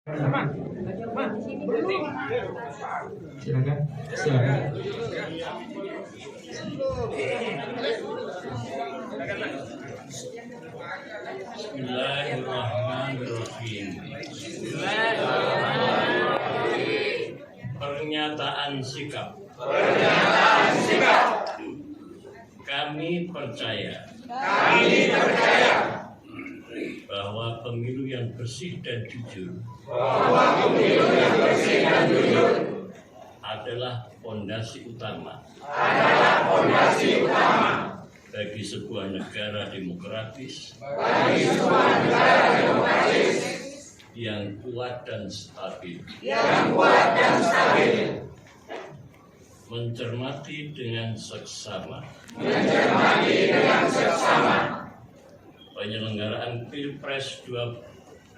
Silakan. Bismillahirrahmanirrahim. Pernyataan sikap. Kami percaya bahwa pemilu yang bersih dan jujur adalah fondasi utama bagi sebuah negara demokratis yang kuat dan stabil. Mencermati dengan seksama penyelenggaraan Pilpres 2024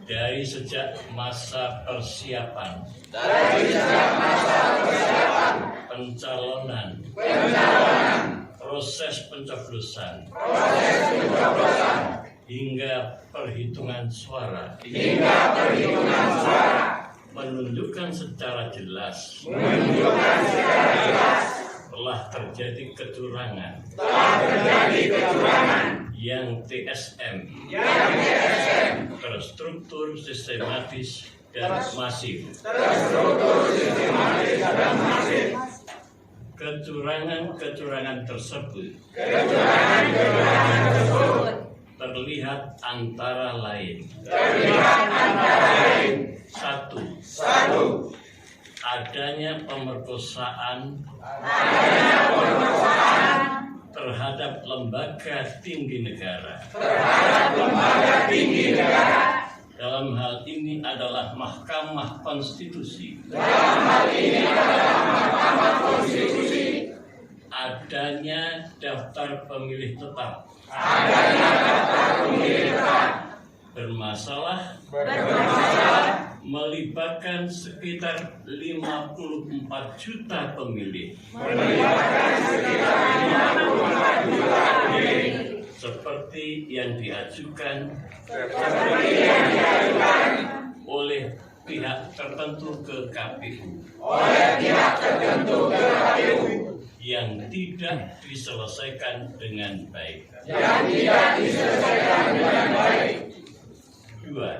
dari sejak masa persiapan pencalonan, proses pencoblosan hingga perhitungan suara menunjukkan secara jelas telah terjadi kecurangan yang TSM terstruktur, sistematis dan masif. Kecurangan tersebut terlihat antara lain. Satu, adanya pemerkosaan terhadap lembaga tinggi negara. Dalam hal ini adalah Mahkamah Konstitusi. Adanya daftar pemilih tetap. Bermasalah melibatkan sekitar 54 juta pemilih. Seperti yang diajukan oleh pihak tertentu ke KPU. Yang tidak diselesaikan dengan baik. Dua,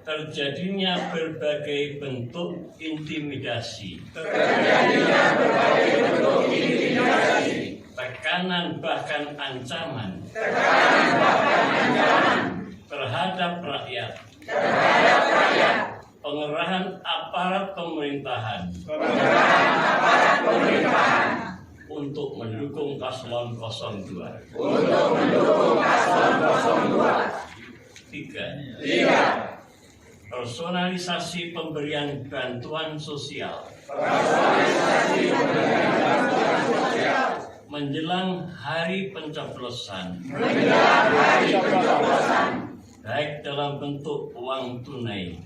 terjadinya berbagai bentuk intimidasi, tekanan bahkan ancaman terhadap rakyat, pengerahan aparat pemerintahan untuk mendukung paslon 02. Tiga, personalisasi pemberian bantuan sosial menjelang hari pencoblosan, baik dalam bentuk uang tunai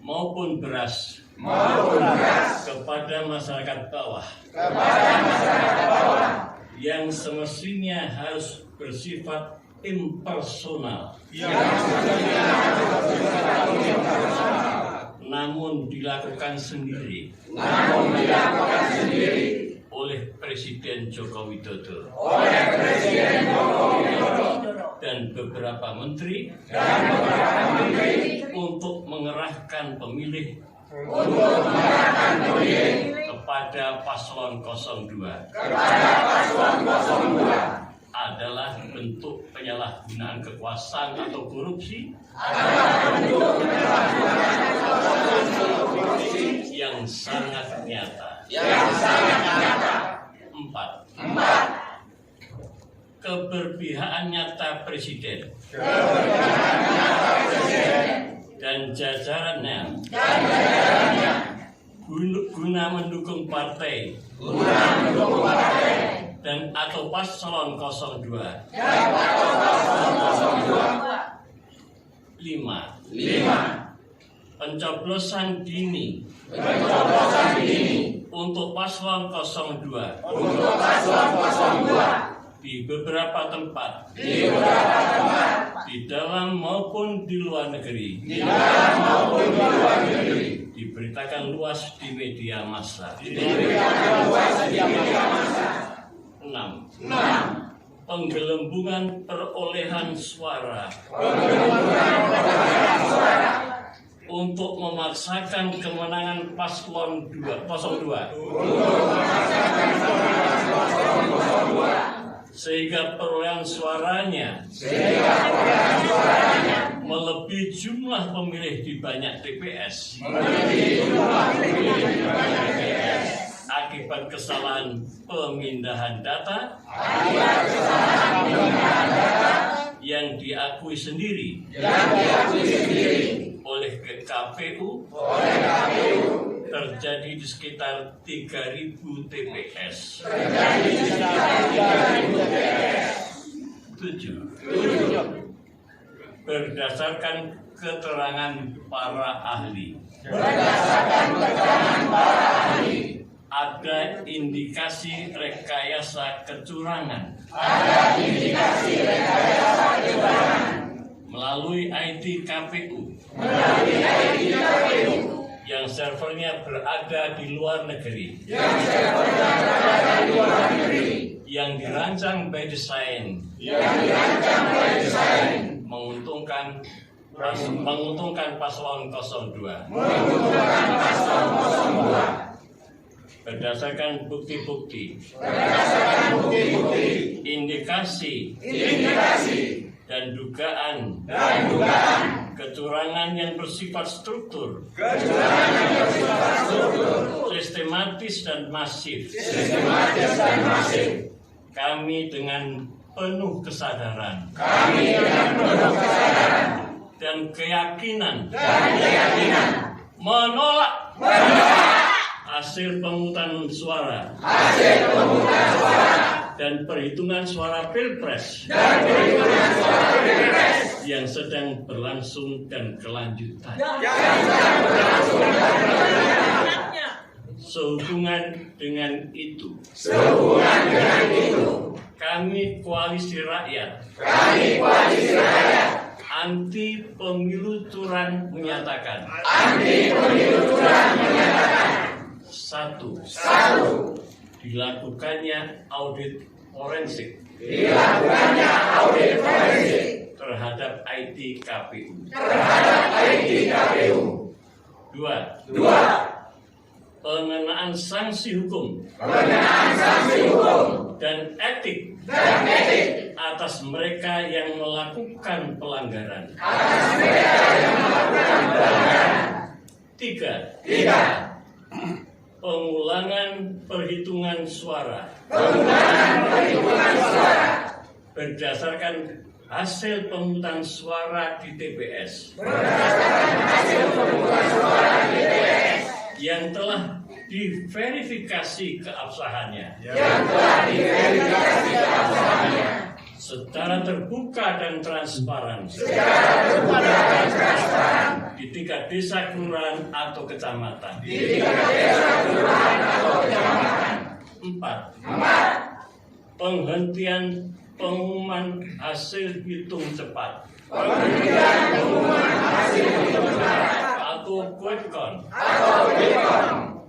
maupun beras kepada masyarakat bawah yang semestinya harus bersifat impersonal, namun dilakukan sendiri oleh Presiden Joko Widodo dan beberapa menteri untuk mengerahkan pemilih kepada paslon 02 adalah bentuk penyalahgunaan kekuasaan atau korupsi yang sangat nyata. Empat, keberpihakan nyata Presiden dan jajarannya guna mendukung partai dan atau paslon 02. 5. Pencoblosan dini untuk paslon 02 di beberapa tempat di dalam maupun di luar negeri diberitakan luas di media massa. 6. Penggelembungan perolehan suara untuk memaksakan kemenangan paslon 02 sehingga perolehan suaranya melebihi jumlah pemilih di banyak TPS akibat kesalahan pemindahan data yang diakui sendiri oleh KPU terjadi di sekitar 3.000 TPS. 7. Berdasarkan keterangan para ahli, ada indikasi rekayasa kecurangan melalui IT KPU yang servernya berada di luar negeri, yang dirancang by design, menguntungkan paslon 02. Berdasarkan bukti-bukti, indikasi dan dugaan kecurangan yang bersifat struktur, sistematis dan masif. Kami dengan penuh kesadaran dan keyakinan menolak hasil pemungutan suara dan perhitungan suara Pilpres yang sedang berlangsung dan kelanjutan. Sehubungan dengan itu, kami Koalisi Rakyat Anti Pemilu Curang menyatakan 1. Dilakukannya audit forensik terhadap IT KPU. 2. Pengenaan sanksi hukum dan etik atas mereka yang melakukan pelanggaran. 3. Pengulangan perhitungan suara berdasarkan hasil pemungutan suara di TPS yang telah diverifikasi keabsahannya secara terbuka dan transparan di tingkat desa, kelurahan, atau kecamatan. 4. Penghentian pengumuman hasil hitung cepat atau quick count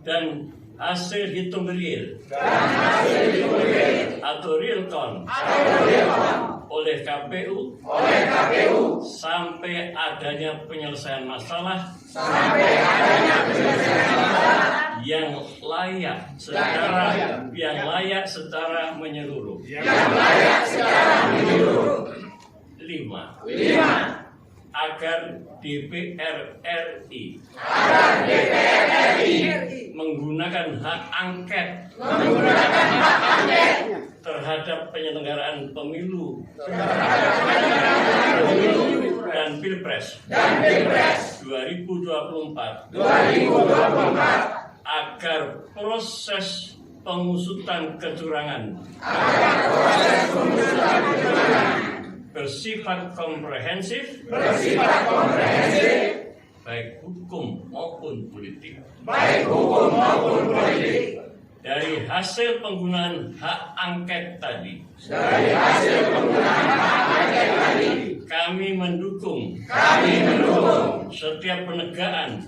dan hasil hitung real atau real count oleh KPU sampai adanya penyelesaian masalah yang layak secara menyeluruh. 5. Agar DPR RI menggunakan hak angket terhadap penyelenggaraan pemilu dan Pilpres 2024 agar proses pengusutan kecurangan bersifat komprehensif, baik hukum maupun politik, dari hasil penggunaan hak angket tadi, kami mendukung setiap penegakan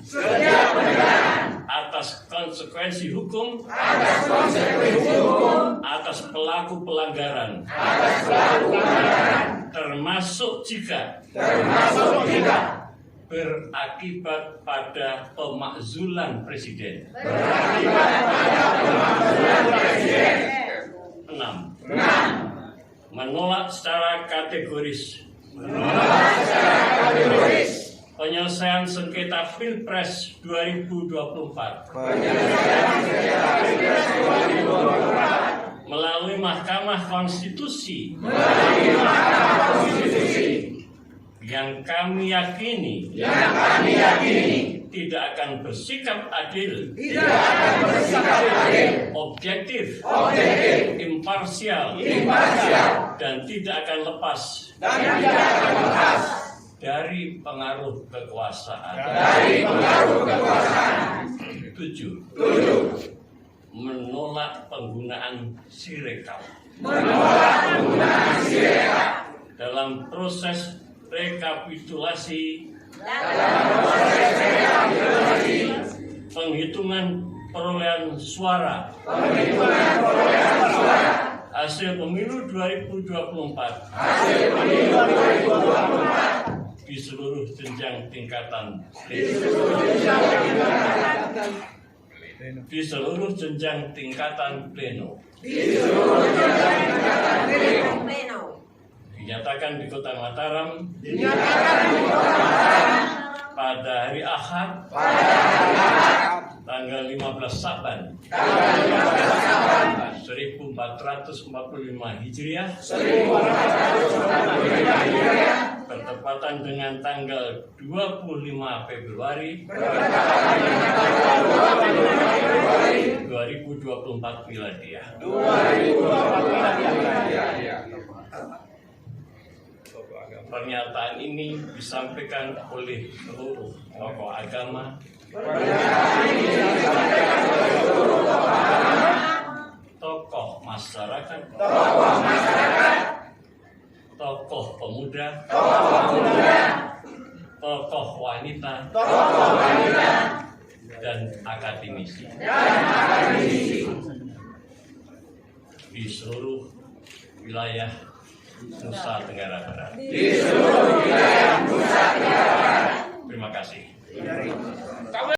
atas konsekuensi hukum atas pelaku pelanggaran, termasuk jika berakibat pada pemakzulan presiden. 6. Menolak secara kategoris penyelesaian sengketa Pilpres 2024 melalui Mahkamah Konstitusi yang kami yakini tidak akan bersikap adil, objektif, imparsial, dan tidak akan lepas dari pengaruh kekuasaan. 7. Menolak penggunaan Sirekap dalam proses rekapitulasi penghitungan perolehan suara hasil pemilu 2024 di seluruh jenjang tingkatan pleno. Dinyatakan di Kota Mataram pada hari Ahad tanggal 15 Saban 1445 Hijriah bertepatan dengan tanggal 25 Februari 2024 Miladiah. Pernyataan ini disampaikan oleh seluruh tokoh agama, tokoh masyarakat, tokoh pemuda, tokoh wanita, dan akademisi di seluruh wilayah Nusa Tenggara Barat. Terima kasih.